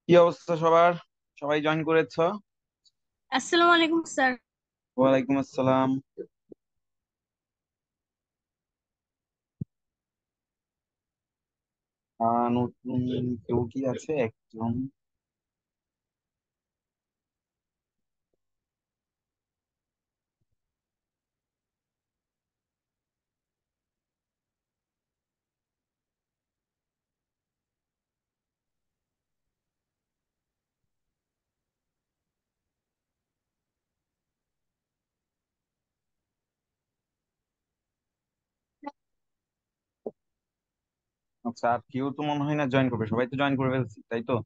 কি অবস্থা সবার? সবাই জয়েন করেছো? আসসালামু আলাইকুম স্যার। ওয়ালাইকুম আসসালাম। নতুন কেউ কি আছে একজন? আচ্ছা, আর কেউ তো মনে হয় না জয়েন করবে, সবাই তো জয়েন করে ফেলছি তাই তো।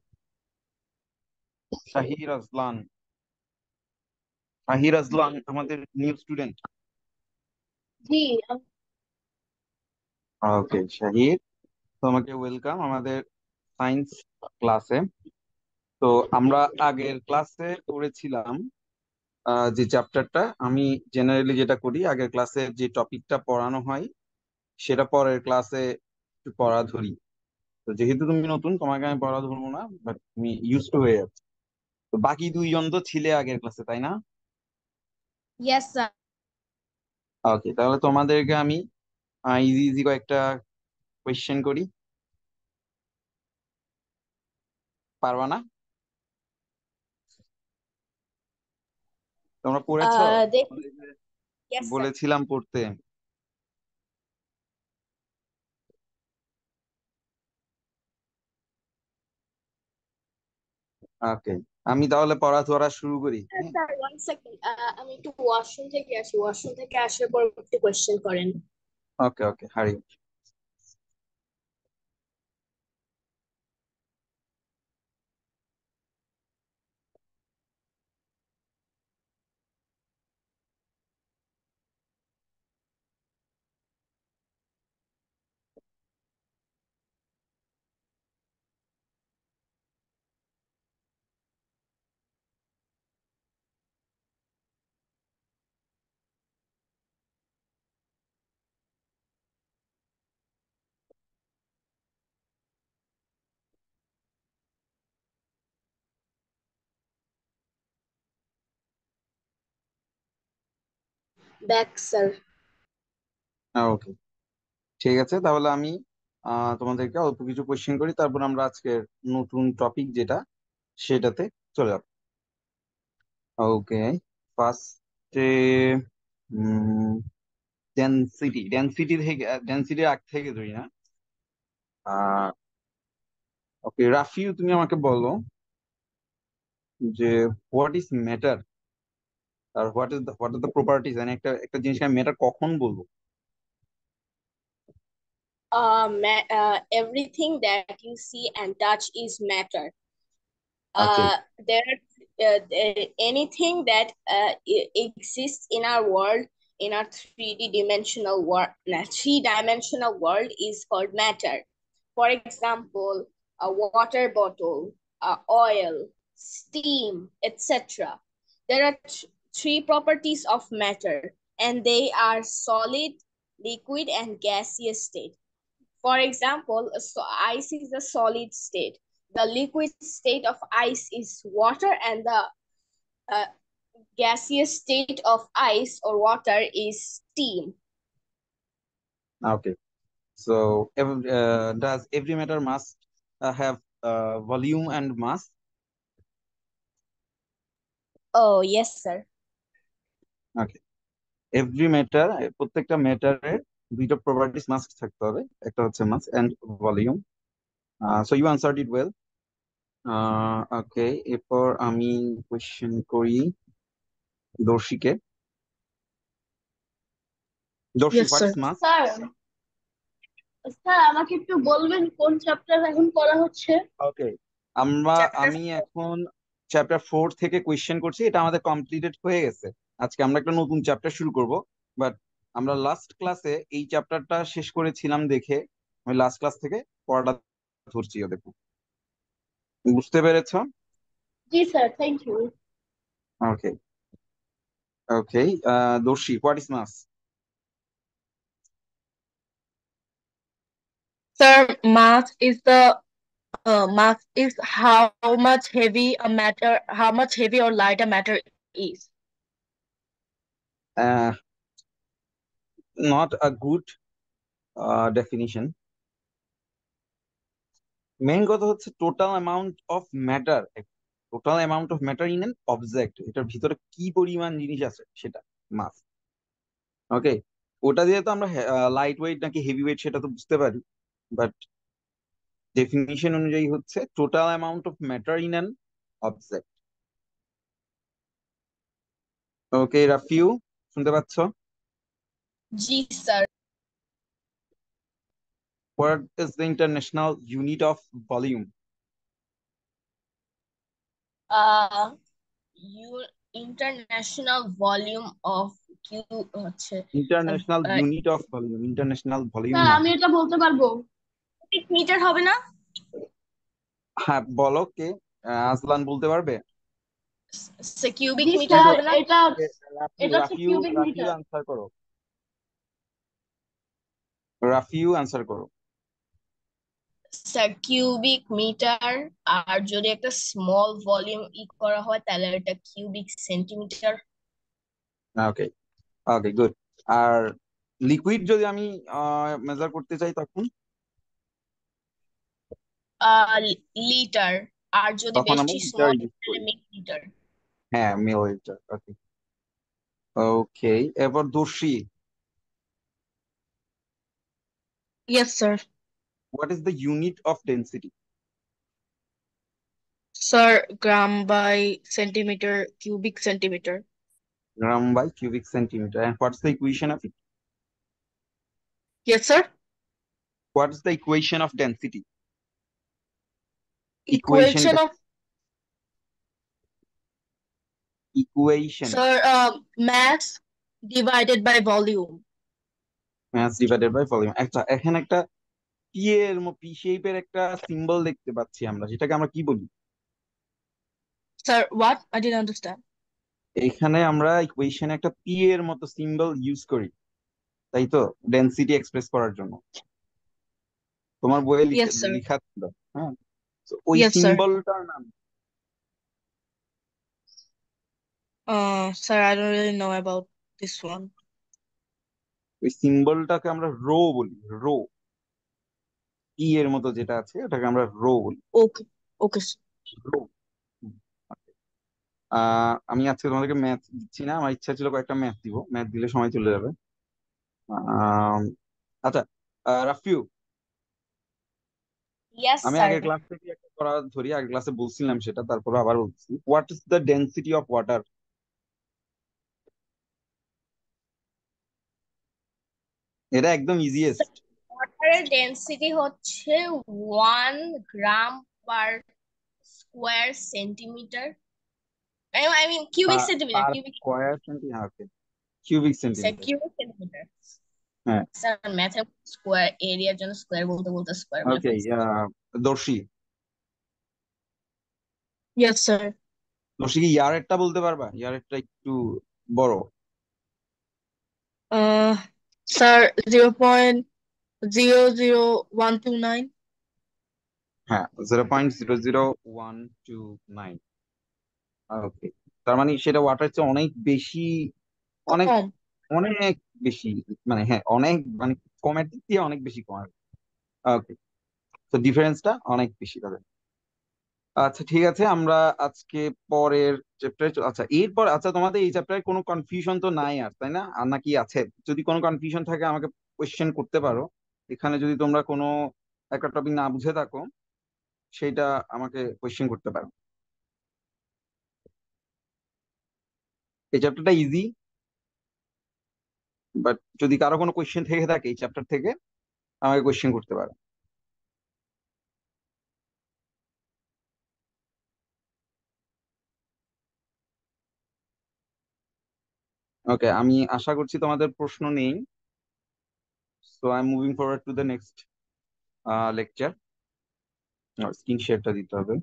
শাহির আজলান। শাহির আজলান আমাদের নিউ স্টুডেন্ট। জি। ওকে শাহির, তোমাকে ওয়েলকাম আমাদের সায়েন্স ক্লাসে। তো আমরা আগের ক্লাসে করেছিলাম যে চ্যাপ্টারটা, আমি জেনারেলি যেটা করি আগের ক্লাসে যে টপিকটা পড়ানো হয় সেটা পরের ক্লাসে একটু পড়া ধরি। তো যেহেতু তুমি নতুন, তোমাকে আমি পড়া ধরবো না, বাট তুমি ইউজ টু হয়ে যাচ্ছ। তো বাকি দুইজন তো ছিলে আগের ক্লাসে তাই না? Yes sir. ওকে, তাহলে তোমাদেরকে আমি ইজি ইজি কয়েকটা কোয়েশ্চেন করি। পারবা না? তোমরা পড়েছো? দেখি। Yes sir. বলেছিলাম পড়তে। ওকে, আমি তাহলে পড়া ধরা শুরু করি, হ্যাঁ? স্যার, ওয়ান সেকেন্ড, আমি একটু ওয়াশরুম থেকে আসি, ওয়াশরুম থেকে আসার পর একটু কোয়েশ্চেন করেন। ওকে ওকে, হারি। Back sir. ওকে, ঠিক আছে, তাহলে আমি তোমাদেরকে অল্প কিছু কোয়েশ্চেন করি, তারপর আমরা আজকের নতুন টপিক যেটা সেটাতে চলে যাবো। ওকে, ফার্স্টে ডেনসিটি ডেনসিটি থেকে ডেনসিটির আগ থেকে ধরি না। ওকে রাফিউ, তুমি আমাকে বলো যে হোয়াট ইজ ম্যাটার, আর হোয়াট ইজ দ্য প্রপার্টিজ, মানে একটা একটা জিনিসকে আমি ম্যাটার কখন বলবো? Everything that you see and touch is matter. Okay There anything that exists in our world, in our 3D dimensional world, three-dimensional world, is called matter. For example, a water bottle, oil, steam, etc. There are three properties of matter, and they are solid, liquid, and gaseous state. For example, ice is a solid state. The liquid state of ice is water, and the uh, gaseous state of ice or water is steam. Okay, so does every matter must have volume and mass? Oh, yes, sir. Okay, every matter, প্রত্যেকটা ম্যাটারের দুইটা properties must থাকতে হবে, একটা হচ্ছে mass and volume. So you answered it well. Okay, এরপর আমি question করি দর্শীকে। Darshi, Yes, what sir. Is mass? Sir, sir আমাকে একটু বলবেন কোন চ্যাপ্টার এখন পড়া হচ্ছে? ওকে, চ্যাপ্টার আমি এখন চ্যাপ্টার 4 থেকে কোয়েশ্চেন করছি, এটা আমাদের কমপ্লিটেড হয়ে গেছে। আজকে আমরা একটা নতুন চ্যাপ্টার শুরু করব, বাট আমরা লাস্ট ক্লাসে এই চ্যাপ্টারটা শেষ করেছিলাম দেখে আমি লাস্ট ক্লাস থেকে পড়াটা ধরছি, দেখো বুঝতে পেরেছো? জি sir, thank you. Okay okay, Darshi, what is mass? Sir, mass is the Mass is how much heavy or light a matter is. Not a good definition. Main কথা হচ্ছে total amount of matter in an object, এটার ভিতরে কি পরিমাণ জিনিস আছে সেটা মাস। ওকে, ওটা দিয়ে তো আমরা লাইট ওয়েট নাকি হেভি ওয়েট সেটা তো বুঝতে পারি, বাট ডেফিনিশন অনুযায়ী হচ্ছে total amount of matter in an object. Okay Rafiu, শুনতে পাচ্ছ? জি sir. What is the international unit of volume? Uh you international volume of cue হচ্ছে international unit of volume, international volume sir না। আমি এটা বলতে পারবো। মিটার হবে না? হ্যাঁ বলো কে, আজলান বলতে পারবে? কিউবিক জি মিটার স্যার, হবে না? এটা রাফিউ এটা হচ্ছে Rafiu cubic Rafiu metre. Answer করো, রাফিউ আনসার করো। Sir cubic metre. আর যদি একটা স্মল ভলিউম করা হয় তাহলে এটা cubic centimetre. Okay, okay good. আর লিকুইড যদি আমি মেজার করতে চাই তখন? লিটার। আর যদি তখন আমরা বেশি লিটার স্মল ইউজ তাহলে করি। মিলিলিটার। হ্যাঁ মিলিলিটার। ওকে, ওকে এবার দর্শী, Yes, sir. What is the unit of density? Sir, gram by centimeter, cubic centimeter. Gram by cubic centimetre. And what's the equation of it? Yes, sir. What's the equation of density? Equation, Equation of, equation. sir, mass divided by volume. Mass divided by volume. একটা এখানে একটা P শেপের একটা symbol দেখতে পাচ্ছি আমরা, যেটাকে আমরা কি বলি? Sir, what? I didn't understand. এখানে আমরা ইকুয়েশনে একটা পি এর মতো সিম্বল ইউজ করি, তাই তো, ডেনসিটি এক্সপ্রেস করার জন্য। তোমার বইয়ে Yes, sir. লিখা ছিল। হ্যাঁ, তো ওই Yes, sir. সিম্বলটার নাম, Sir, I don't really know about this one. ওই সিম্বলটাকে আমরা রো বলি। রো, পি এর মতো যেটা আছে ওটাকে আমরা রো বলি। Okay. Okay, sir. রো। আমি আজকে তোমাদেরকে ম্যাথ দিচ্ছি না, আমার ইচ্ছা ছিল কয়েকটা ম্যাথ দিব, ম্যাথ দিলে সময় চলে যাবে। আহ, আচ্ছা, রাফিউ, ইয়েস আমি স্যার। আগের ক্লাস থেকে একটা করা ধরি, আগের ক্লাসে বলছিলাম সেটা, তারপরে আবার বলছি। What is the density of water? এটা একদম ইজিয়েস্ট। ওয়াটারের ডেন্সিটি হচ্ছে 1 gram per square centimetre. I mean cubic centimetre, per cubic square centimetre, okay, cubic sir, centimetre. Cubic centimetre. হ্যাঁ, স্যার ম্যাথে স্কোয়ার এরিয়ার জন্য স্কোয়ার বলতে বলতে স্কোয়ার বলে ওকে। ফেলছি। দর্শী, Yes, sir. দর্শী কি ইয়ারেরটা বলতে পারবা? ইয়ারেরটা একটু বড়। Uh, Sir, 0.00129. হ্যাঁ, 0.00129। ওকে, তার মানে সেটা ওয়াটার চেয়ে অনেক বেশি, অনেক কম। অনেক বেশি, মানে হ্যাঁ অনেক, মানে কমের দিক দিয়ে অনেক বেশি কম। ওকে, তো ডিফারেন্সটা অনেক বেশি তাদের। আচ্ছা ঠিক আছে, আমরা আজকে পরের চ্যাপ্টারে, আচ্ছা এরপর, আচ্ছা তোমাদের এই চ্যাপ্টারে কোনো কনফিউশন তো নাই আর, তাই না? আর নাকি আছে? যদি কোনো কনফিউশন থাকে আমাকে কোয়েশ্চেন করতে পারো এখানে, যদি তোমরা কোনো একটা টপিক না বুঝে থাকো সেইটা আমাকে কোয়েশ্চেন করতে পারো। এই চ্যাপ্টারটা ইজি, বাট যদি কারো কোনো কোয়েশ্চেন থেকে থাকে এই চ্যাপ্টার থেকে আমাকে কোয়েশ্চেন করতে পারো। ওকে, আমি আশা করছি তোমাদের প্রশ্ন নেই। So I am moving forward to the next lecture. Screen শেয়ারটা দিতে হবে।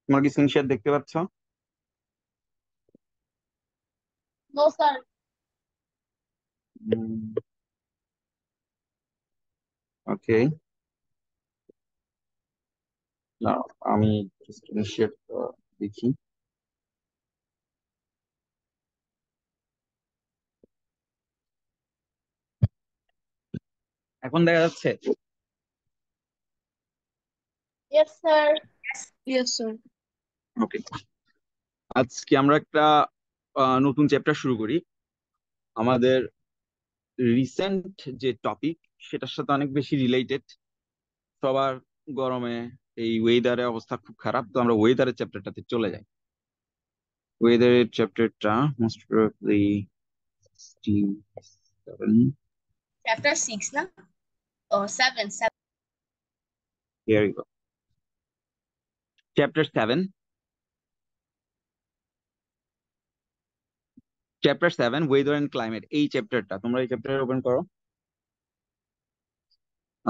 তোমার কি স্ক্রিন শেয়ার দেখতে পাচ্ছ? No sir. ওকে, না আমি স্ক্রিন শেয়ার দেখি। এখন দেখা যাচ্ছে? Yes, sir. Yes, sir. ওকে, আজকে আমরা একটা নতুন চ্যাপ্টার শুরু করি। আমাদের রিসেন্ট যে টপিক সেটার সাথে অনেক বেশি রিলেটেড। সবার গরমে এই ওয়েদারের অবস্থা খুব খারাপ, তো আমরা ওয়েদারের চ্যাপ্টারটাতে চলে যাই। ওয়েদারের চ্যাপ্টারটা most probably Chapter 6, na? Oh, 7, 7. here you go. Chapter 7, chapter 7 weather and climate. এই চ্যাপ্টারটা তোমরা এই চ্যাপ্টার ওপেন করো।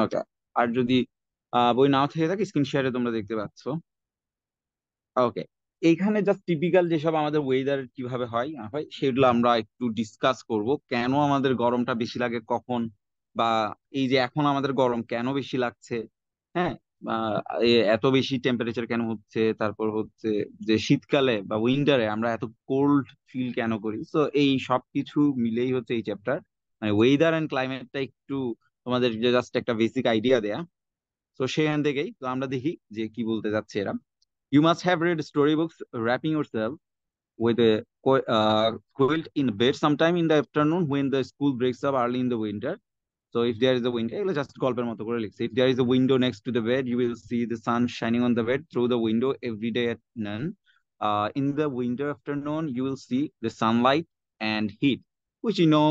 ওকে, আর যদি বই নাও থেকে থাকে স্ক্রিন শেয়ারে তোমরা দেখতে পাচ্ছ। ওকে, এইখানে জাস্ট টিপিক্যাল যেসব আমাদের ওয়েদার কিভাবে হয় না হয় সেগুলো আমরা একটু ডিসকাস করব। কেন আমাদের গরমটা বেশি লাগে কখন, বা এই যে এখন আমাদের গরম কেন বেশি লাগছে, হ্যাঁ, বা এত বেশি টেম্পারেচার কেন হচ্ছে, তারপর হচ্ছে যে শীতকালে বা উইন্টারে আমরা এত কোল্ড ফিল কেন করি। তো এই সব কিছু মিলেই হচ্ছে এই চ্যাপ্টার, মানে ওয়েদার এন্ড ক্লাইমেটটা একটু তোমাদের জাস্ট একটা বেসিক আইডিয়া দেয়া। তো সেখান থেকেই তো আমরা দেখি যে কি বলতে যাচ্ছে এরা। You must have read storybooks wrapping yourself with a quilt in bed sometime in the afternoon when the school breaks up early in the winter. So if there is a window, এগুলো just গল্পের মতো করে লিখছে। If there is a window next to the bed, you will see the sun shining on the bed through the window every day at noon. In the winter afternoon, you will see the sunlight and heat, which you know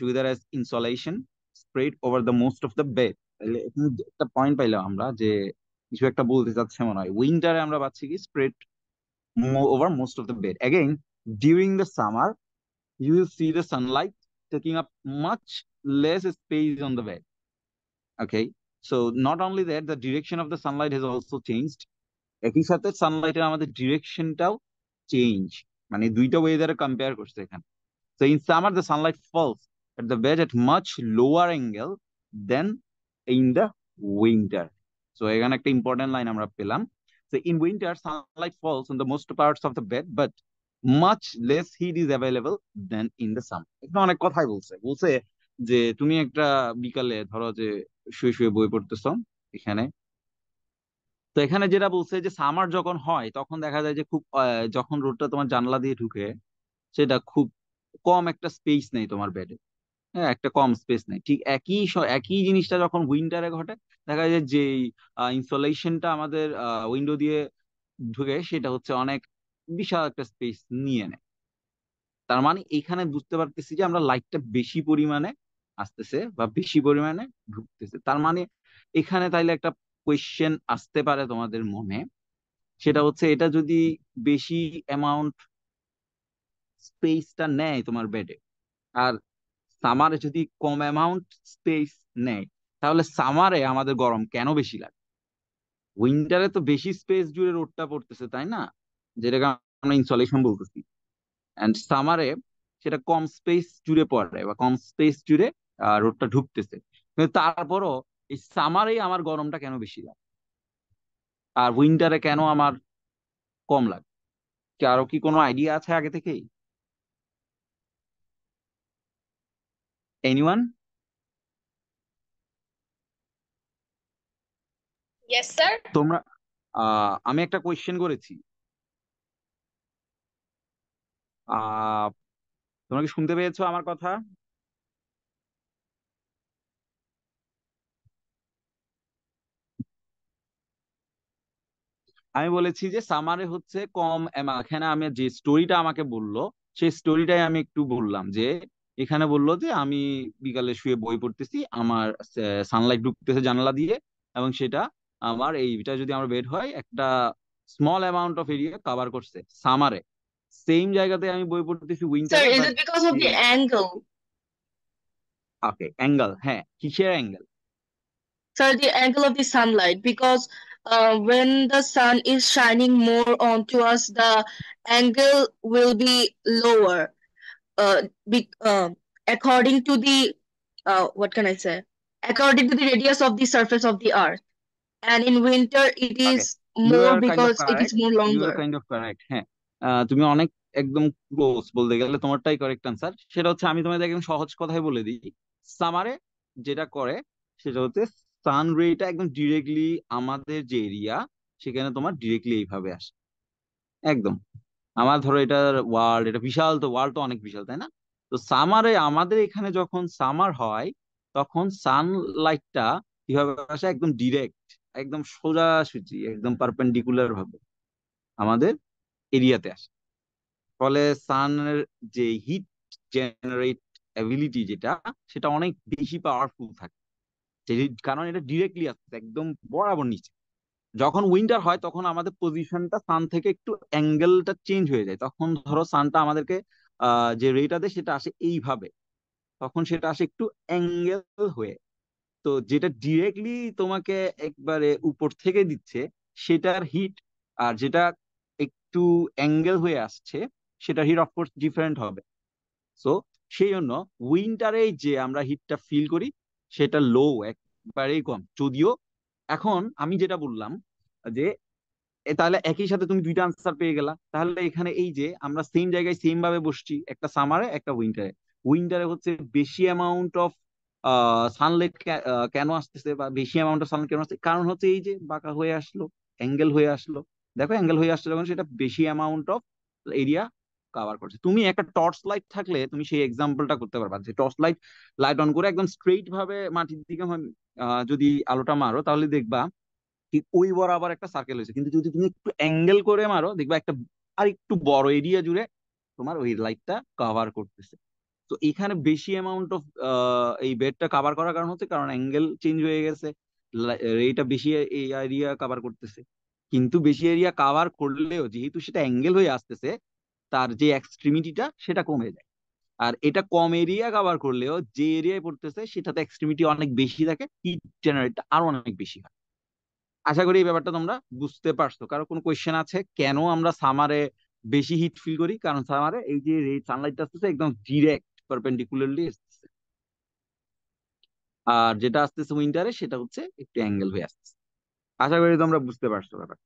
together as insolation, spread over the most of the bed. তাহলে এখানে একটা point পাইলাম আমরা যে কিছু একটা বলতে চাচ্ছে মনে হয়। উইন্টারে আমরা পাচ্ছি কি spread over most of the bed. Again, during the summer, you will see the sunlight taking up much less space on the bed. Okay, so not only that, the direction of the sunlight has also changed. একই সাথে সানলাইটের আমাদের ডিরেকশনটাও change, মানে দুইটা ওয়েদারে compare করছে এখানে। So in summer, the sunlight falls at the bed at much lower angle than in the winter. So এখানে একটা ইম্পর্টেন্ট লাইন আমরা পেলাম। So in winter, sunlight falls on the most parts of the bed, but much less heat is available than in the summer. এখানে অনেক কথাই বলছে বলছে যে তুমি একটা বিকালে ধরো যে শুয়ে শুয়ে বই পড়তেছো এখানে, তো এখানে যেটা বলছে যে সামার যখন হয় তখন দেখা যায় যে খুব যখন রোদটা তোমার জানলা দিয়ে ঢুকে সেটা খুব কম একটা স্পেস নেই তোমার বেডে। হ্যাঁ, একটা কম স্পেস নেই। ঠিক একই জিনিসটা যখন উইন্টারে ঘটে, দেখা যায় যে ইনসোলেশনটা আমাদের উইন্ডো দিয়ে ঢুকে সেটা হচ্ছে অনেক বিশাল একটা স্পেস নিয়ে নেয়। তার মানে এখানে বুঝতে পারতেছি যে আমরা লাইটটা বেশি পরিমাণে আসতেছে বা বেশি পরিমাণে ঢুকতেছে। তার মানে এখানে তাইলে একটা কোয়েশ্চেন আসতে পারে তোমাদের মনে, সেটা হচ্ছে এটা যদি বেশি অ্যামাউন্ট স্পেসটা নেয় তোমার বেডে, আর সামারে যদি কম অ্যামাউন্ট স্পেস নেয়, তাহলে সামারে আমাদের গরম কেন বেশি লাগে? উইন্টারে তো বেশি স্পেস জুড়ে রোদটা পড়তেছে তাই না, যেটাকে আমরা ইনসলেশন বলতেছি। অ্যান্ড সামারে সেটা কম স্পেস জুড়ে পড়ে বা কম স্পেস জুড়ে রোদটা ঢুকতেছে। কিন্তু তারপরও এই সামারেই আমার গরমটা কেন বেশি লাগে আর উইন্টারে কেন আমার কম লাগে? আরো কি কোনো আইডিয়া আছে আগে থেকেই? এনিওয়ান? Yes, sir. তোমরা আমি একটা কোয়েশ্চেন করেছি, আহ তোমরা কি শুনতে পেয়েছো আমার কথা? আমি বলেছি যে সামারে হচ্ছে কম এখানে আমি যে স্টোরিটা আমাকে বললো সেই স্টোরিটাই আমি একটু বললাম যে এখানে বললো যে আমি বিকালে শুয়ে বই পড়তেছি, আমার সানলাইট ঢুকতেছে জানলা দিয়ে, এবং সেটা আমার এইটা যদি আমার বেড হয় একটা small amount of area cover করছে সামারে। সেম জায়গাতে আমি বই পড়তেছি Sir, উইন্টারে, is but it because of the angle? Okay angle, হ্যাঁ কিসের angle? Sir, the angle of the sunlight, because when the sun is shining more onto us, the angle will be lower. Uh, be, uh, according to the what can I say? According to the radius of the surface of the Earth. And in winter, it okay, is you more are kind of because it is correct, more you are longer. Kind of correct, হ্যাঁ। তুমি অনেক একদম close, বলতে গেলে তোমারটাই correct answer. সেটা হচ্ছে, আমি তোমাদের একদম সহজ কথাই বলে দিই। সামারে যেটা করে সেটা হচ্ছে, সান রেটা একদম ডিরেক্টলি আমাদের যে এরিয়া, সেখানে তোমার ডিরেক্টলি এইভাবে আসে একদম। আমার ধরো এটার ওয়ার্ল্ড, এটা বিশাল, তো ওয়ার্ল্ড তো অনেক বিশাল, তাই না? তো সামারে আমাদের এখানে যখন সামার হয়, তখন সানলাইটটা কিভাবে আসে, একদম ডিরেক্ট, একদম সোজাসুজি, একদম পারপেন্ডিকুলার ভাবে আমাদের এরিয়াতে আসে। ফলে সানের যে হিট জেনারেট অ্যাবিলিটি, যেটা সেটা অনেক বেশি পাওয়ারফুল থাকে। কারণ এটা ডিরেক্টলি আসছে একদম বরাবর নিচে। যখন উইন্টার হয়, তখন আমাদের পজিশনটা সান থেকে একটু অ্যাঙ্গেলটা চেঞ্জ হয়ে যায়। তখন ধরো সানটা আমাদেরকে যে রেটা দেয় সেটা আসে এইভাবে, তখন সেটা আসে একটু অ্যাঙ্গেল হয়ে। তো যেটা ডিরেক্টলি তোমাকে একবারে উপর থেকে দিচ্ছে, সেটার হিট, আর যেটা একটু অ্যাঙ্গেল হয়ে আসছে, সেটার হিট অফকোর্স ডিফারেন্ট হবে। সো সেই জন্য উইন্টারে যে আমরা হিটটা ফিল করি, সেটা লো, একবারেই কম। যদিও এখন আমি যেটা বললাম যে তাহলে একই সাথে তুমি দুইটা আনসার পেয়ে গেলা। তাহলে এখানে এই যে আমরা সেম জায়গায় সেম ভাবে বসছি, একটা সামারে একটা উইন্টারে। উইন্টারে হচ্ছে বেশি অ্যামাউন্ট অফ সানলাইট কেন আসতেছে, বা বেশি অ্যামাউন্ট অফ সানলাইট কেন আসছে, কারণ হচ্ছে এই যে বাঁকা হয়ে আসলো, অ্যাঙ্গেল হয়ে আসলো। দেখো অ্যাঙ্গেল হয়ে আসছে যখন, সেটা বেশি অ্যামাউন্ট অফ এরিয়া কভার করছে। তুমি একটা টর্চ লাইট থাকলে তুমি সেই এক্সাম্পলটা করতে পারবা, যে টর্চ লাইট লাইট অন করে একদম স্ট্রেইট ভাবে মাটির দিকে যদি আলোটা মারো, তাহলে দেখবা ঠিক ওই বরাবর একটা সার্কেল হয়েছে। কিন্তু যদি তুমি একটু অ্যাঙ্গেল করে মারো, দেখবা একটা আর একটু বড় এরিয়া জুড়ে তোমার ওই লাইটটা কভার করতেছে। তো এখানে বেশি অ্যামাউন্ট অফ এই বেডটা কভার করার কারণ হচ্ছে, কারণ অ্যাঙ্গেল চেঞ্জ হয়ে গেছে, এইটা বেশি এই এরিয়া কভার করতেছে। কিন্তু বেশি এরিয়া কভার করলেও যেহেতু সেটা অ্যাঙ্গেল হয়ে আসতেছে, তার যে এক্সট্রিমিটিটা সেটা কমে যায়। আর এটা কম এরিয়া কভার করলেও যে এরিয়ায় পড়তেছে সেটাতে এক্সট্রিমিটি অনেক বেশি থাকে, হিট জেনারেটটা আরো অনেক বেশি হয়। আশা করি এই ব্যাপারটা তোমরা বুঝতে পারছো। কারো কোনো কোয়েশ্চেন আছে কেন আমরা সামারে বেশি হিট ফিল করি? কারণ সামারে এই যে সানলাইট আসতেছে একদম ডিরেক্ট পারপেন্ডিকুলারলি আসতেছে, আর যেটা আসতেছে উইন্টারে সেটা হচ্ছে একটু অ্যাঙ্গেল হয়ে আসতেছে। আশা করি তোমরা বুঝতে পারছো ব্যাপার।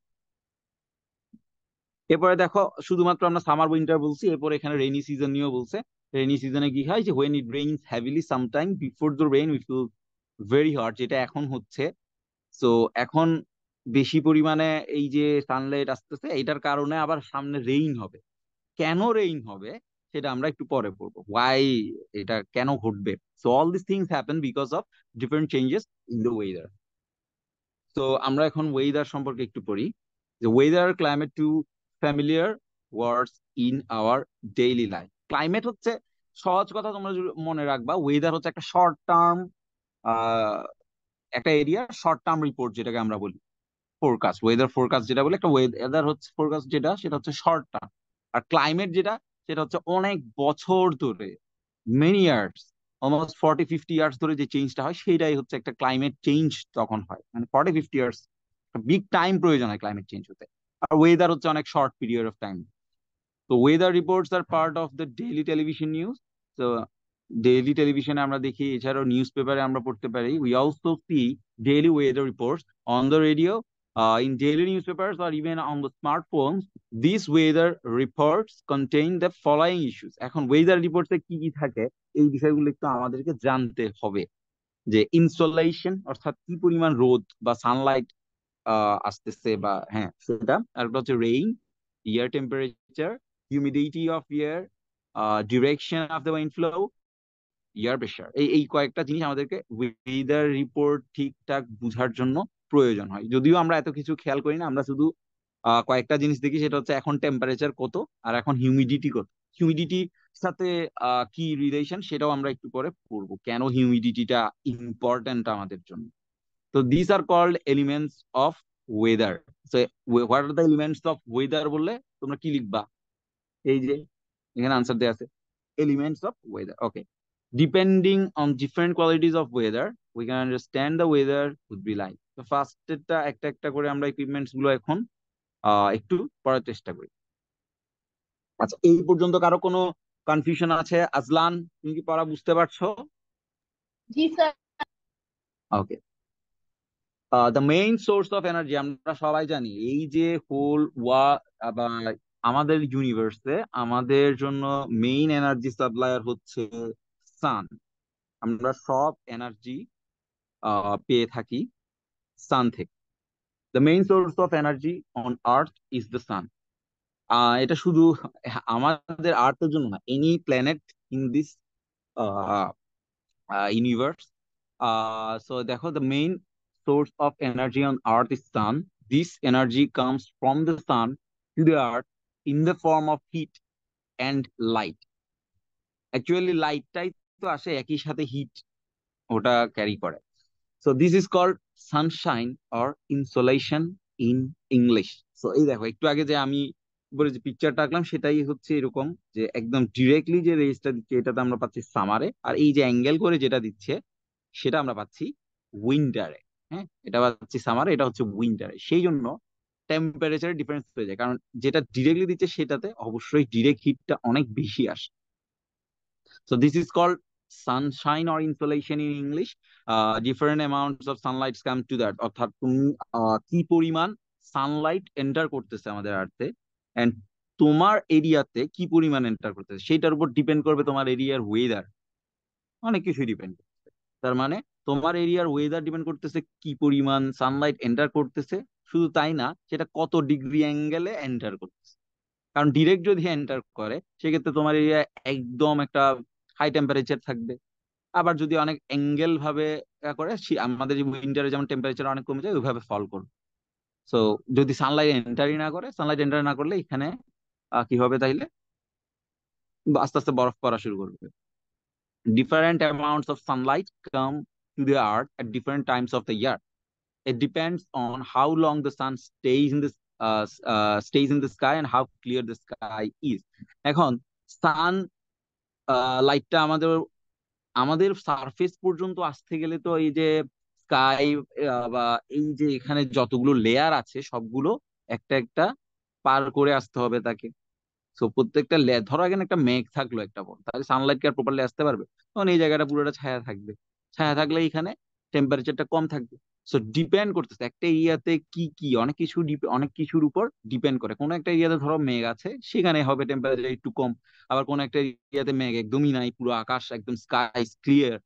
এরপরে দেখো, শুধুমাত্র আমরা সামার উইন্টার বলছি, এরপরে এখানে রেইনি সিজন নিয়েও বলছে। রেইনি সিজনে কি হয়, যে when it rains heavily sometime before the rain we feel very hot, যেটা এখন হচ্ছে। তো এখন বেশি পরিমাণে এই যে সানলাইট আসতেছে, এটার কারণে আবার সামনে রেইন হবে। কেন রেইন হবে সেটা আমরা একটু পরে পড়বো, ওয়াই এটা কেন ঘটবে। So all this things happen because of different changes in the weather. তো আমরা এখন ওয়েদার সম্পর্কে একটু পড়ি। যে weather climate two familiar words in our daily life. Climate হচ্ছে, সহজ কথা তোমরা যদি মনে রাখবা, ওয়েদার হচ্ছে একটা শর্ট টার্ম, একটা এরিয়া শর্ট টার্ম রিপোর্ট, যেটাকে আমরা বলি ফোরকাস্ট। ওয়েদার ফোরকাস্ট যেটা বলে, একটা ওয়েদার হচ্ছে ফোরকাস্ট, যেটা সেটা হচ্ছে শর্ট টার্ম। আর ক্লাইমেট যেটা, সেটা হচ্ছে অনেক বছর ধরে, মেনি ইয়ার্স, অলমোস্ট 40-50 ইয়ার্স ধরে যে চেঞ্জটা হয়, সেটাই হচ্ছে একটা ক্লাইমেট চেঞ্জ। তখন হয় মানে 40-50 ইয়ার্স, বিগ টাইম প্রয়োজন হয় ক্লাইমেট চেঞ্জ হতে। আর ওয়েদার হচ্ছে অনেক শর্ট পিরিয়ড অফ টাইম। তো weather reports are part of the daily television news. তো ডেইলি টেলিভিশনে আমরা দেখি, এছাড়াও নিউজ পেপারে আমরা পড়তে পারি। We also see daily weather reports on the radio, in daily newspapers or even on the smartphones. These weather reports contain the following issues. এখন ওয়েদার রিপোর্টে কি কি থাকে, এই বিষয়গুলো একটু আমাদেরকে জানতে হবে। যে ইনসোলেশন, অর্থাৎ কি পরিমাণ রোদ বা সানলাইট আসতেছে, বা হ্যাঁ সেটা। আর একটা হচ্ছে rain, year temperature, humidity of year, direction of the wind flow, year pressure. এই এই কয়েকটা জিনিস আমাদেরকে ওয়েদার রিপোর্ট ঠিকঠাক বুঝার জন্য প্রয়োজন হয়। যদিও আমরা এত কিছু খেয়াল করি না, আমরা শুধু কয়েকটা জিনিস দেখি, সেটা হচ্ছে এখন টেম্পারেচার কত, আর এখন হিউমিডিটি কত। হিউমিডিটির সাথে কি রিলেশন, সেটাও আমরা একটু পরে পড়বো, কেন হিউমিডিটিটা ইম্পর্ট্যান্ট আমাদের জন্য। তো this are called elements of weather. So what are the elements of weather বললে তোমরা কি লিখবা? এই যে এখানে আনসার দেওয়া আছে, elements of weather. Okay, depending on different qualities of weather we can understand the weather would be like. তো ফার্স্টেরটা একটা একটা করে আমরা ইকুইপমেন্টস গুলো এখন একটু পড়ার চেষ্টা করি। আচ্ছা, এই পর্যন্ত কারো কোনো কনফিউশন আছে? আজলান, তুমি কি পড়া বুঝতে পারছো? জি sir. Okay. The main source of energy, আমরা সবাই জানি এই যে হোল ওয়া বা আমাদের ইউনিভার্সে আমাদের জন্য মেইন এনার্জি সাপ্লায়ার হচ্ছে সান। আমরা সব এনার্জি পেয়ে থাকি সান থেকে। The main source of energy on earth is the sun. এটা শুধু আমাদের আর্থের জন্য না, any planet in this universe. So দেখো, the main source of energy on Earth is sun. This energy comes from the sun to the earth in the form of heat and light. Actually লাইটটাই তো আসে একই সাথে hit ওটা carry করে। So this is called sunshine or insolation in English. So এই দেখো, একটু আগে যে আমি উপরে যে পিকচারটা আঁকলাম সেটাই হচ্ছে এরকম, যে একদম ডিরেক্টলি যে রেজটা দিচ্ছে এটাতে আমরা পাচ্ছি সামারে, আর এই যে অ্যাঙ্গেল করে যেটা দিচ্ছে সেটা আমরা পাচ্ছি উইন্টারে। হ্যাঁ, এটা পাচ্ছি সামারে, এটা হচ্ছে উইন্টারে। সেই জন্য টেম্পারেচারের ডিফারেন্স হয়ে যায়, কারণ যেটা ডিরেক্টলি দিচ্ছে সেটাতে অবশ্যই ডিরেক্ট হিটটা অনেক বেশি আসে। So this is called sunshine or insolation in English. Different amounts of sunlight come to that. অর্থাৎ তুমি কি পরিমাণ সানলাইট এন্টার করতেছে আমাদের আর্থে, এন্ড তোমার এরিয়াতে কি পরিমাণ এন্টার করতেছে সেটার উপর ডিপেন্ড করবে তোমার এরিয়ার ওয়েদার। অনেক কিছুই ডিপেন্ড করতেছে। তার মানে তোমার এরিয়ার ওয়েদার ডিপেন্ড করতেছে কি পরিমাণ সানলাইট এন্টার করতেছে। শুধু তাই না, সেটা কত ডিগ্রি অ্যাঙ্গেলে এন্টার করতেছে। কারণ ডিরেক্ট যদি এন্টার করে সেক্ষেত্রে তোমার এরিয়া একদম একটা হাই টেম্পারেচার থাকবে। আবার যদি অনেক অ্যাঙ্গেল ভাবে করে, আমাদের উইন্টারে যেমন টেম্পারেচার অনেক কমে যায় ওইভাবে ফল করবে। সো যদি সানলাইট এন্টারই না করে, সানলাইট এন্টার না করলে এখানে কি হবে তাইলে? আস্তে আস্তে বরফ পড়া শুরু করবে। Different amounts of sunlight come to the earth at different times of the year. It depends on how long the sun stays in the sky and how clear the sky is. এখন সান লাইটটা আমাদের আমাদের surface পর্যন্ত আসতে গেলে তো এই যে স্কাই বা এই যে এখানে যতগুলো লেয়ার আছে সবগুলো একটা একটা পার করে আসতে হবে তাকে। সো প্রত্যেকটা ধরো এখানে একটা মেঘ থাকলো একটা বড়, তাহলে সানলাইট কি আর প্রপারলি আসতে পারবে? তখন এই জায়গাটা পুরোটা ছায়া থাকবে। ছায়া থাকলে এখানে টেম্পারেচারটা কম থাকবে। সো ডিপেন্ড করতেছে একটা এরিয়াতে কি কি অনেক কিছু অনেক কিছুর উপর ডিপেন্ড করে। কোনো একটা এরিয়াতে ধরো মেঘ আছে, সেখানে হবে টেম্পারেচার একটু কম। আবার কোনো একটা এরিয়াতে মেঘ একদমই নাই, পুরো আকাশ একদম স্কাই ক্লিয়ার,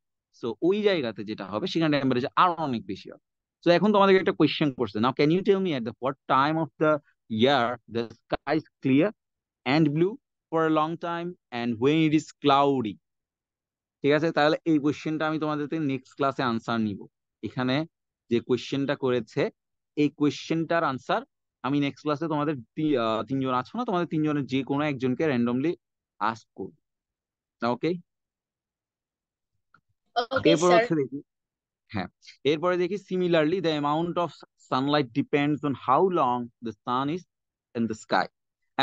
সো ওই জায়গাতে যেটা হবে সেখানে টেম্পারেচার আরো অনেক বেশি হবে। তো এখন তোমাদেরকে একটা কোয়েশ্চেন করছে, now can you tell me at the what time of the year the sky is clear and blue for a long time and when it is cloudy? ঠিক আছে, তাহলে এই কোয়েশ্চেনটা আমি তোমাদের থেকে নেক্সট ক্লাসে আনসার নিব। এখানে যে কোয়েশ্চেনটা করেছে এই কোয়েশ্চেনটার আনসার আমি নেক্সট ক্লাসে তোমাদের তিনজন আছো না, তোমাদের তিনজনের যে কোনো একজনকে র্যান্ডমলি আস্ক করব। ওকে, ওকে এরপর স্যার। হচ্ছে দেখি, হ্যাঁ, এরপরে দেখি similarly the amount of Sunlight depends on how long the sun is in the sky.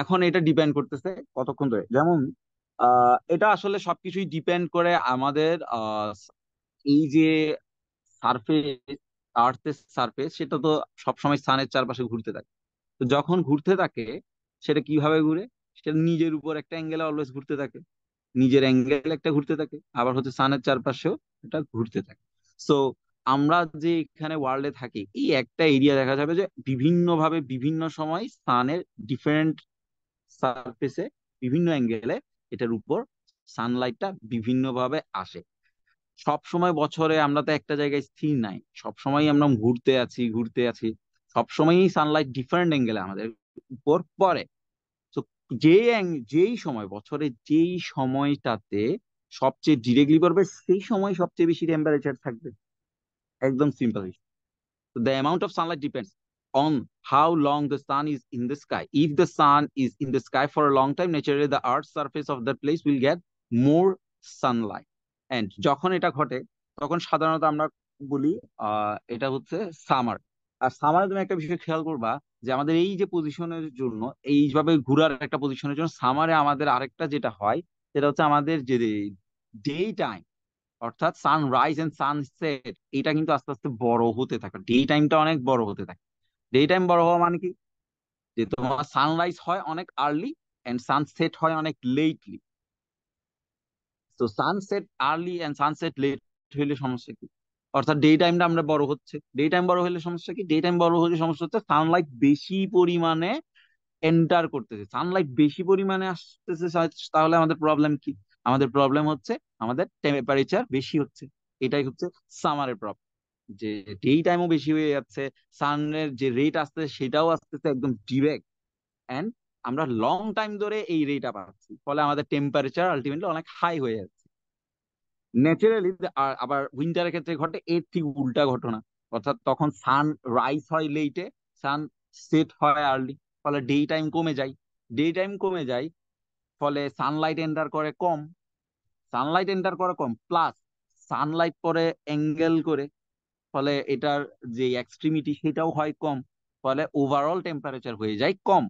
এখন এটা ডিপেন্ড করতেছে কতক্ষণ ধরে। যেমন এটা আসলে সবকিছুই ডিপেন্ড করে আমাদের এই যে সারফেস, আর্থের সারফেস, সেটা তো সবসময় সানের চারপাশে ঘুরতে থাকে। তো যখন ঘুরতে থাকে সেটা কিভাবে ঘুরে? সেটা নিজের উপর একটা অ্যাঙ্গেলে অলওয়েজ ঘুরতে থাকে, নিজের অ্যাঙ্গেল একটা ঘুরতে থাকে, আবার হচ্ছে সানের চারপাশেও এটা ঘুরতে থাকে। সো আমরা যে এখানে ওয়ার্ল্ডে থাকি এই একটা এরিয়া দেখা যাবে যে বিভিন্ন ভাবে বিভিন্ন সময় সানের ডিফারেন্ট সারফেসে বিভিন্ন অ্যাঙ্গেলে এটার উপর সানলাইটটা বিভিন্ন ভাবে আসে। সব সময় বছরে আমরা তো একটা জায়গায় স্থির নাই, সব সময় আমরা ঘুরতে আছি। সব সময়ই সানলাইট ডিফারেন্ট অ্যাঙ্গেলে আমাদের উপর পড়ে। তো যেই সময় বছরে যেই সময়টাতে সবচেয়ে ডিরেক্টলি পড়বে সেই সময় সবচেয়ে বেশি টেম্পারেচার থাকবে। একদম simple. So the amount of sunlight depends on how long the sun is in the sky. If the sun is in the sky for a long time, naturally the earth's surface of that place will get more sunlight. And যখন এটা ঘটে তখন সাধারণত আমরা বলি এটা হচ্ছে summer. আর সামারে তুমি একটা বিষয় খেয়াল করবা যে আমাদের এই যে পজিশনের জন্য, এইভাবে ঘোরার একটা পজিশনের জন্য সামারে আমাদের আরেকটা যেটা হয় সেটা হচ্ছে আমাদের যে ডে টাইম, অর্থাৎ সানরাইজ এন্ড সানসেট, এটা কিন্তু আস্তে আস্তে বড় হতে থাকে। ডে টাইমটা অনেক বড় হতে থাকে। ডে টাইম বড় হওয়া মানে কি? যে তোমার সানরাইজ হয় অনেক আর্লি এন্ড সানসেট হয় অনেক লেটলি। তো sunset early and sunset late হইলে সমস্যা কি? অর্থাৎ ডে টাইমটা আমরা বড় হচ্ছে, ডে টাইম বড় হলে সমস্যা কি? ডে টাইম বড় হলে সমস্যা হচ্ছে সানলাইট বেশি পরিমাণে এন্টার করতেছে, সানলাইট বেশি পরিমাণে আসতেছে, তাহলে আমাদের প্রবলেম কি? আমাদের প্রবলেম হচ্ছে আমাদের টেম্পারেচার বেশি হচ্ছে। এটাই হচ্ছে সামারের প্রবলেম, যে ডে টাইমও বেশি হয়ে যাচ্ছে, সানের যে রেট আসতেছে সেটাও আসতেছে একদম ডিরেক্ট, এন্ড আমরা লং টাইম ধরে এই রেটটা পাচ্ছি, ফলে আমাদের টেম্পারেচার আলটিমেটলি অনেক হাই হয়ে যাচ্ছে। ন্যাচারালি আবার উইন্টারের ক্ষেত্রে ঘটে এর ঠিক উল্টা ঘটনা, অর্থাৎ তখন সান রাইজ হয় লেটে, সান সেট হয় আর্লি, ফলে ডে টাইম কমে যায়, ডে টাইম কমে যায়, ফলে সানলাইট এন্টার করে কম, সানলাইট এন্টার করে কম, প্লাস সানলাইট পরে অ্যাঙ্গেল করে, ফলে এটার যে এক্সট্রিমিটি সেটাও হয় কম, ফলে ওভারঅল টেম্পারেচার হয়ে যায় কম।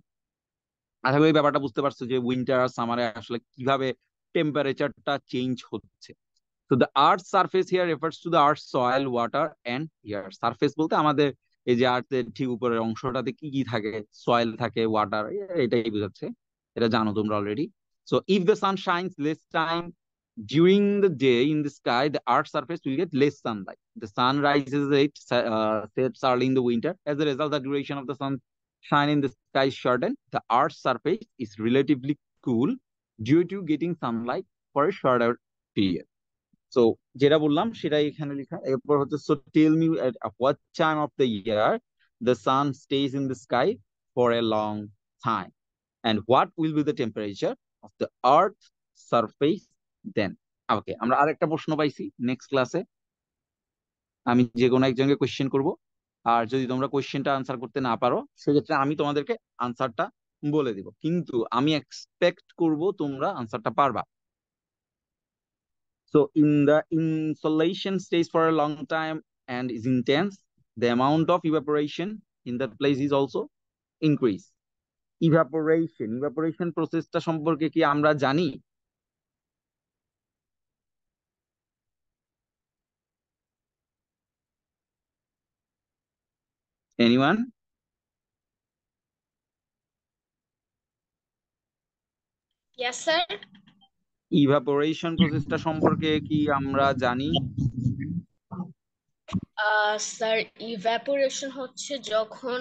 আশা করি ব্যাপারটা বুঝতে পারছো যে উইন্টার আর সামারে আসলে কিভাবে টেম্পারেচারটা চেঞ্জ হচ্ছে। তো the earth surface here refers to the earth soil water and air. Surface বলতে আমাদের এই যে আর্থের ঠিক উপরের অংশটাতে কি কি থাকে, সয়েল থাকে, ওয়াটার, এটাই বোঝাচ্ছে, এটা জানো তোমরা already. So if the sun shines less time during the day in the sky, the earth's surface will get less sunlight. The sun rises late, sets early in the winter. As a result, the duration of the sunshine in the sky is shortened. The earth's surface is relatively cool due to getting sunlight for a shorter period. So যেটা বললাম সেটাই এখানে লেখা। এরপর হচ্ছে so tell me at what time of the year the sun stays in the sky for a long time and what will be the temperature of the earth surface then. ওকে, আমরা আরেকটা প্রশ্ন পাইছি নেক্সট ক্লাসে, আমি যে কোনো একজনকে question করব, আর যদি তোমরা কোয়েশ্চেনটা আনসার করতে না পারো সেক্ষেত্রে আমি তোমাদেরকে আনসারটা বলে দিব, কিন্তু আমি এক্সপেক্ট করব তোমরা আনসারটা পারবা। So in the insolation stays for a long time and is intense, the amount of evaporation in that place is also increase. Evaporation প্রসেসটা সম্পর্কে কি আমরা জানি? Anyone? Yes, sir. ইভাপোরেশন প্রসেসটা সম্পর্কে কি আমরা জানি? স্যার, ইভ্যাপোরেশন হচ্ছে যখন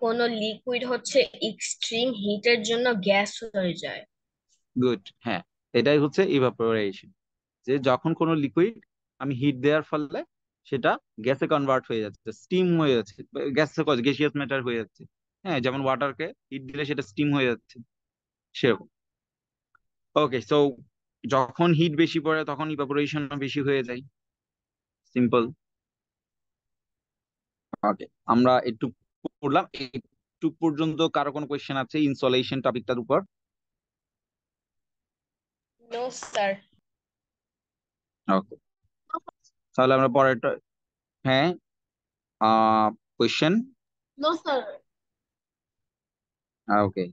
কোনো লিকুইড হচ্ছে এক্সট্রিম হিটের জন্য গ্যাস হয়ে যায়। গুড, হ্যাঁ, এটাই হচ্ছে ইভাপোরেশন, যে যখন কোনো লিকুইড আমি হিট দেওয়ার ফলে সেটা গ্যাসে কনভার্ট হয়ে যাচ্ছে, স্টিম হয়ে যাচ্ছে, গ্যাসিয়াস ম্যাটার হয়ে যাচ্ছে। হ্যাঁ, যেমন ওয়াটারকে হিট দিলে সেটা স্টিম হয়ে যাচ্ছে, সেরকম। ওকে, সো যখন হিট বেশি পড়ে তখন ইভাপোরেশন বেশি হয়ে যায়, সিম্পল। ওকে, আমরা একটু পড়লাম, একটু পর্যন্ত কারো কোনো কোয়েশ্চেন আছে ইনসলেশন টপিকটার উপর? No sir. ওকে, তাহলে আমরা পরেরটা, হ্যাঁ, কোয়েশ্চেন? No sir. ওকে,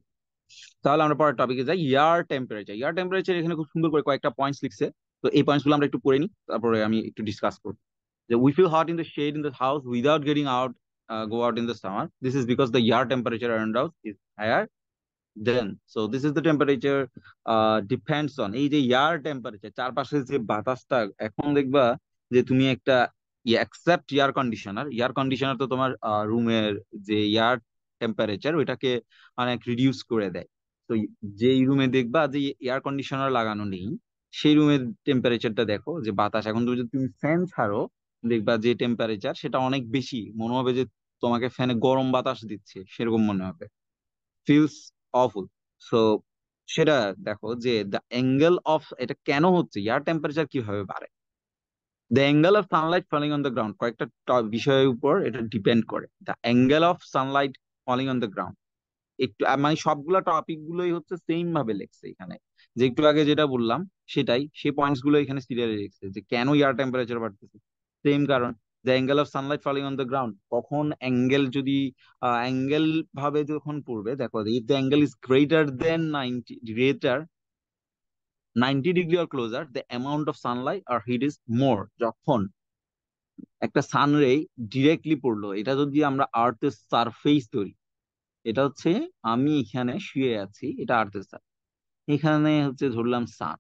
তাহলে আমরা পরের টপিকে যাই, ইয়ার টেম্পারেচার। ইয়ার টেম্পারেচার এখানে খুব সুন্দর করে কয়েকটা পয়েন্টস লিখছে, তো এই পয়েন্টস গুলো আমরা একটু পড়ে নিই, তারপরে আমি একটু ডিসকাস করবো। যে we feel hot in the shade in the house without getting out, go out in the summer. This is because the air temperature around us is higher than. So this is the temperature depends on এই যে air temperature, চারপাশে যে বাতাসটা, এখন দেখবা যে তুমি একটা অ্যাকসেপ্ট এয়ার কন্ডিশনার তো তোমার রুমের যে এয়ার টেম্পারেচার ওইটাকে অনেক রিডিউস করে দেয়। তো যেই রুমে দেখবা যে এয়ার কন্ডিশনার লাগানো নেই সেই রুমের টেম্পারেচারটা দেখো, যে বাতাস, এখন তুমি যদি তুমি ফ্যান ছাড়ো দেখবা যে টেম্পারেচার সেটা অনেক বেশি, মনে হবে যে তোমাকে ফ্যানে গরম বাতাস দিচ্ছে, সেরকম মনে হবে, ফিলস অফুল। সো সেটা দেখো যে দ্য অ্যাঙ্গেল অফ, এটা কেন হচ্ছে, এয়ার টেম্পারেচার কিভাবে বাড়ে, the angle of sunlight falling on the ground, কয়েকটা বিষয়ের উপর এটা ডিপেন্ড করে। The angle of sunlight falling on the ground, একটু মানে সবগুলা টপিক গুলোই হচ্ছে সেম ভাবে লেখছে এখানে, যে একটু আগে যেটা বললাম সেটাই, সেই পয়েন্টস গুলো এখানে সিরিয়ালি লিখছে, যে কেন এয়ার টেম্পারেচার বাড়তেছে, সেম কারণ। The angle of sunlight falling on the ground, কখন অ্যাঙ্গেল যদি অ্যাঙ্গেল ভাবে যখন পড়বে, দেখো if the angle is greater than 90 degree or closer, the amount of sunlight আর হিট ইজ মোর। যখন একটা সান রে ডিরেক্টলি পড়লো, এটা যদি আমরা আর্থের সারফেস ধরি, এটা হচ্ছে আমি এখানে শুয়ে আছি, এটা আর্থের, এখানে হচ্ছে ধরলাম সান,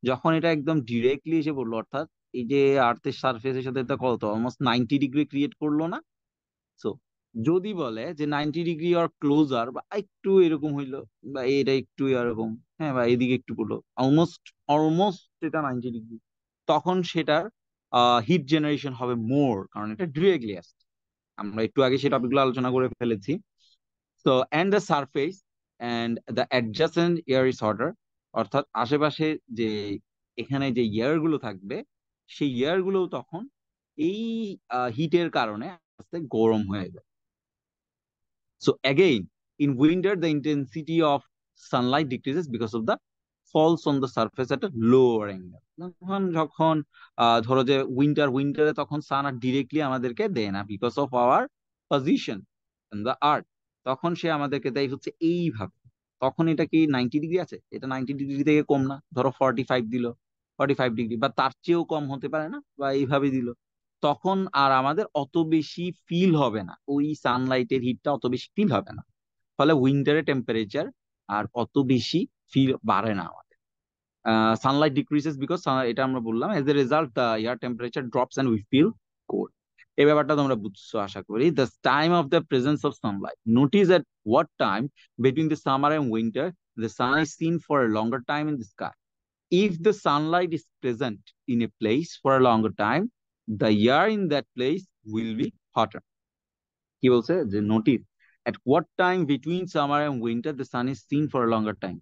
যখন এটা একদম ডিরেক্টলি এসে পড়লো, অর্থাৎ এই যে আর্থের সারফেসের সাথে এটা কত অলমোস্ট 90 ডিগ্রি ক্রিয়েট করলো না? সো যদি বলে যে 90 ডিগ্রি অর ক্লোজার, বা একটু এরকম হইলো, বা এটা একটু এরকম, হ্যাঁ, বা এদিকে একটু করলো, অলমোস্ট অলমোস্ট এটা 90 ডিগ্রি, তখন সেটার হিট জেনারেশন হবে মোর, কারণ এটা ডিরেক্টলি আসছে। আমরা একটু আগে সেই টপিকগুলো আলোচনা করে ফেলেছি। So and the surface and the adjacent air is hotter, অর্থাৎ আশেপাশে যে এখানে যে এয়ার গুলো থাকবে, সেই এয়ার গুলো তখন এই হিটের কারণে আস্তে গরম হয়ে যায়। So again, in winter, the intensity of sunlight decreases because of the falls on the surface at a lower angle. তখন যখন ধরো যে উইন্টারে তখন সান আর ডিরেক্টলি আমাদেরকে দেয় না, because of our position in the earth. তখন সে আমাদেরকে দেয় হচ্ছে এইভাবে। তখন এটা কি 90 ডিগ্রি আছে? এটা 90 ডিগ্রি থেকে কম না, ধরো 45 দিল, 45 ডিগ্রি বা তার চেয়েও কম হতে পারে না, বা এইভাবে দিল। তখন আর আমাদের অত বেশি ফিল হবে না, ওই সানলাইটের হিটটা অত বেশি ফিল হবে না। ফলে উইন্টারে টেম্পারেচার আর অত বেশি ফিল বাড়ে না আমাদের। সানলাইট ডিক্রিজেস বিকজ, এটা আমরা বললাম, as a result the air temperature drops and we feel cold. এই ব্যাপারটা তোমরা বুঝছো আশা করি। The time of the presence of sunlight, notice at what time between the summer and winter the sun is seen for a longer time in the sky. If the sunlight is present in a place for a longer time, the air in that place will be hotter. কি বলছে যে notice at what time between summer and winter the sun is seen for a longer time.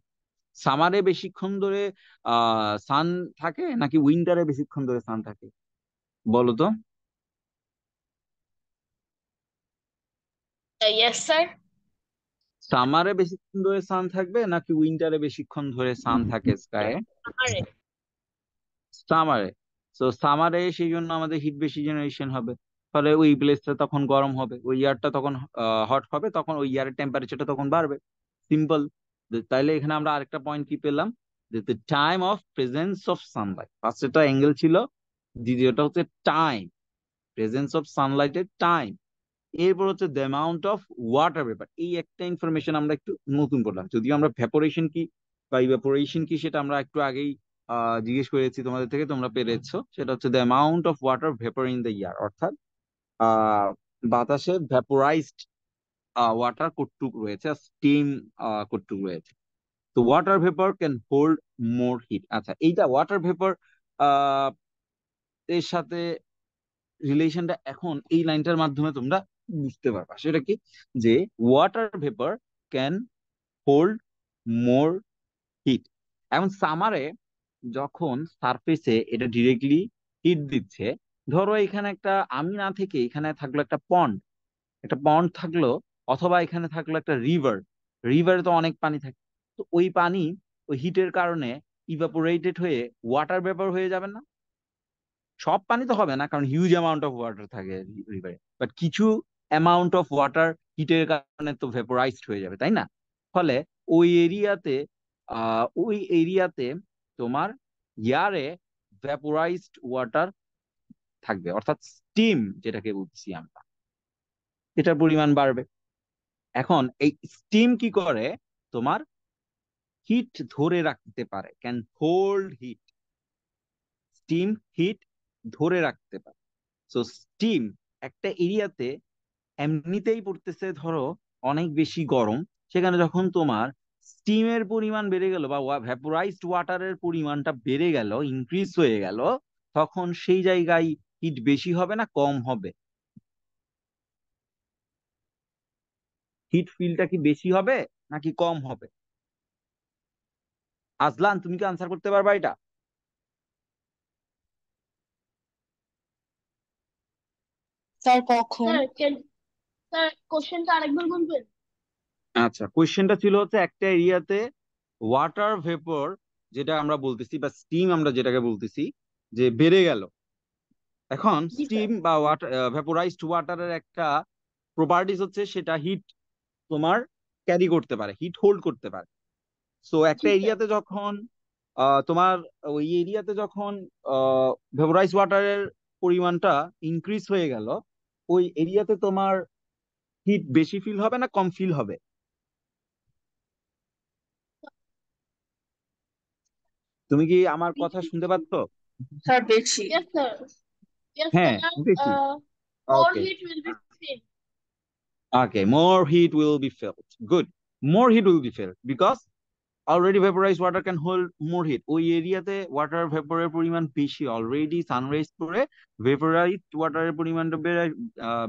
সামারে বেশিক্ষণ ধরে সান থাকে নাকি উইন্টারে বেশিক্ষণ ধরে সান থাকে, বলো তো? Yes, sir. সামারে বেশিক্ষণ ধরে সান থাকবে নাকি উইন্টারে বেশিক্ষণ ধরে সান থাকে স্কায়ে? Summer. সামারে। তো সামারে সেই জন্য আমাদের হিট বেশি জেনারেশন হবে, ফলে ওই প্লেসটা তখন গরম হবে, ওই ইয়ারটা তখন হট হবে, তখন ওই ইয়ারের টেম্পারেচারটা তখন বাড়বে। সিম্পল। তাইলে এখানে আমরা আরেকটা পয়েন্ট কি পেলাম, যে the time of presence of Sunlight, first এটা অ্যাঙ্গেল ছিল, দ্বিতীয়টা হচ্ছে টাইম, প্রেজেন্স অফ সানলাইটের টাইম। এরপর হচ্ছে the amount of water vapour. এই একটা ইনফরমেশন আমরা একটু নতুন করলাম, যদিও আমরা ভ্যাপোরেশন কি বা ইভাপোরেশন কি সেটা আমরা একটু আগেই জিজ্ঞেস করেছি তোমাদের থেকে, তোমরা পেরেছো। সেটা হচ্ছে the amount of water vapour in the year, অর্থাৎ আহ বাতাসে ভ্যাপোরাইজড ওয়াটার কতটুকু রয়েছে, স্টিম কতটুকু রয়েছে। তো water vapour can hold more heat. আচ্ছা, এইটা ওয়াটার ভেপার এর সাথে রিলেশনটা এখন এই লাইনটার মাধ্যমে তোমরা বুঝতে পারবা। সেটা কি, যে water vapour can hold more heat. এখন সামারে যখন সারফেসে এটা ডিরেক্টলি হিট দিচ্ছে, ধরো এখানে একটা, আমি না থেকে এখানে থাকলো একটা পন্ড, একটা পন্ড থাকলো, অথবা এখানে থাকলো একটা রিভার, রিভারে তো অনেক পানি থাকে, তো ওই পানি ওই হিটের কারণে ইভাপোরেটেড হয়ে ওয়াটার ভেপার হয়ে যাবে না? সব পানি তো হবে না, কারণ হিউজ অ্যামাউন্ট অফ ওয়াটার থাকে রিভারে, বাট কিছু অ্যামাউন্ট অফ ওয়াটার হিটের কারণে তো ভেপোরাইজড হয়ে যাবে, তাই না? ফলে ওই এরিয়াতে ওই এরিয়াতে তোমার ইয়ারে ভেপোরাইজড ওয়াটার থাকবে, অর্থাৎ স্টিম যেটাকে বুঝছি আমরা, এটার পরিমাণ বাড়বে। এখন এই স্টিম কি করে, তোমার হিট ধরে রাখতে পারে, can hold heat. Steam heat ধরে রাখতে পারে। সো স্টিম একটা এরিয়াতে এমনিতেই পড়তেছে ধরো অনেক বেশি গরম, সেখানে যখন তোমার স্টিমের পরিমাণ বেড়ে গেল বা ভ্যাপোরাইজড ওয়াটারের পরিমাণটা বেড়ে গেল, ইনক্রিজ হয়ে গেল, তখন সেই জায়গায় হিট বেশি হবে না কম হবে? হিট ফিলটা কি বেশি হবে নাকি কম হবে? আজলান, তুমি কি আনসার করতে পারবা এটা? স্যার কখন? স্যার কোশ্চেনটা আরেকবার বলবেন? আচ্ছা, কোয়েশ্চেনটা ছিল হচ্ছে একটা এরিয়াতে ওয়াটার ভেপর, যেটা আমরা বলতেছি, বা স্টিম আমরা যেটাকে বলতেছি, যে বেড়ে গেল। এখন জি স্যার। স্টিম বা ওয়াটার, ভেপোরাইজড ওয়াটারের একটা প্রপার্টিস হচ্ছে সেটা হিট তোমার ক্যারি করতে পারে, হিট হোল্ড করতে পারে। সো একটা জি স্যার। এরিয়াতে যখন তোমার ওই এরিয়াতে যখন ভেপোরাইজ ওয়াটারের পরিমাণটা ইনক্রিজ হয়ে গেল, ওই এরিয়াতে তোমার হিট বেশি ফিল হবে না কম ফিল হবে? তুমি কি আমার কথা শুনতে পাচ্ছ? স্যার দেখছি। Yes, sir. Yes, হ্যাঁ, sir. বেশি। More okay, heat will be filled. okay, more heat will be felt. Good. More heat will be felt because already vaporized water can hold more heat. ওই এরিয়াতে water ভেপরের পরিমাণ বেশি, already sunrise করে ভেপোরাইজড ওয়াটারের পরিমাণটা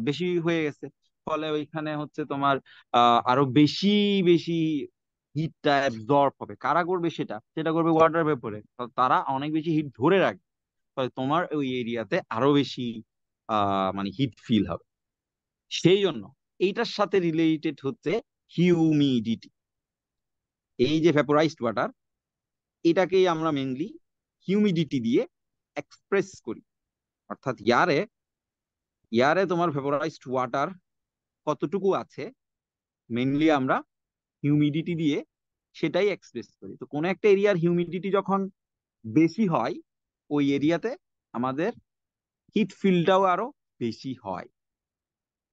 বেশি হয়ে গেছে। ফলে ওইখানে হচ্ছে তোমার আরো বেশি বেশি হিটটা অ্যাবজর্ব হবে। কারা করবে সেটা? সেটা করবে ওয়াটার ভেপরে। তারা অনেক বেশি হিট ধরে রাখবে, ফলে তোমার ওই এরিয়াতে আরো বেশি মানে হিট ফিল হবে। সেই জন্য এইটার সাথে রিলেটেড হচ্ছে হিউমিডিটি। এই যে ভেপোরাইজড ওয়াটার, এটাকেই আমরা মেনলি হিউমিডিটি দিয়ে এক্সপ্রেস করি। অর্থাৎ ইয়ারে ইয়ারে তোমার ভেপোরাইজড ওয়াটার কতটুকু আছে, মেনলি আমরা হিউমিডিটি দিয়ে সেটাই এক্সপ্রেস করি। তো কোনো একটা এরিয়ার হিউমিডিটি যখন বেশি হয়, ওই এরিয়াতে আমাদের হিট ফিলটাও আরো বেশি হয়।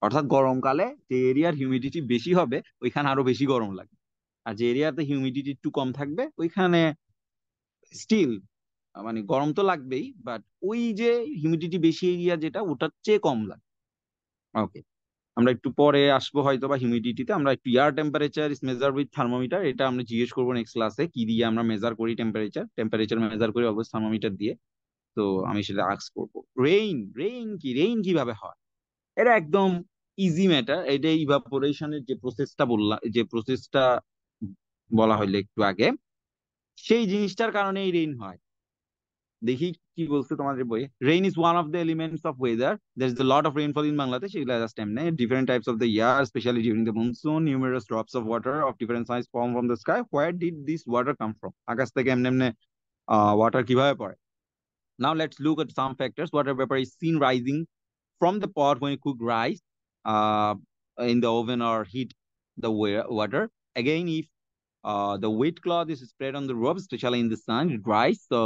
অর্থাৎ গরমকালে যে এরিয়ার হিউমিডিটি বেশি হবে, ওইখানে আরো বেশি গরম লাগে। আর যে এরিয়াতে হিউমিডিটি একটু কম থাকবে, ওইখানে স্টিল মানে গরম তো লাগবেই, বাট ওই যে হিউমিডিটি বেশি এরিয়া যেটা, ওটার চেয়ে কম লাগে। ওকে, আমরা একটু পরে আসবো হয়তো বা হিউমিডিটিতে। আমরা একটু air temperature is measure with thermometer, এটা আমরা জিজ্ঞেস করবো নেক্সট ক্লাসে, কি দিয়ে আমরা মেজার করি টেম্পারেচার মেজার করি অবশ্যই থার্মোমিটার দিয়ে। তো আমি সেটা আস্ক করবো। রেইন কিভাবে হয়? এটা একদম ইজি ম্যাটার। এটা ইভাপোরেশনের যে প্রসেসটা বললাম, যে প্রসেসটা বলা হইলো একটু আগে, সেই জিনিসটার কারণে এই রেইন হয়। দেখি কি বলছে তোমাদের বইয়ে। Rain is one of the elements of weather. There is a lot of rainfall in Bangladesh. এগুলা জাস্ট এমনি different types of the year, especially during the monsoon. Numerous drops of water of different size fall from the sky. Where did this water come from? আকাশ থেকে এমনি এমনি water কিভাবে পড়ে? Now let's look at some factors. Water vapor is seen rising from the pot when you cook rice uh, in the oven or heat the water. Again, if the wet cloth is spread on the rope, especially in the sun, it dries. So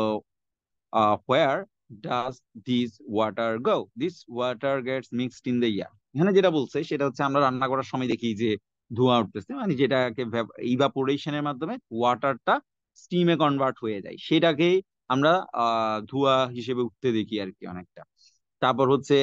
where does this water go? This water gets mixed in the air. এখানে যেটা বলছে সেটা হচ্ছে, আমরা রান্না করার সময় দেখি যে ধোঁয়া উঠতেছে, মানে যেটাকে ইভাপোরেশনের মাধ্যমে ওয়াটারটা স্টিমে কনভার্ট হয়ে যায়, সেটাকে আমরা ধোঁয়া হিসেবে উঠতে দেখি আর কি অনেকটা। তারপর হচ্ছে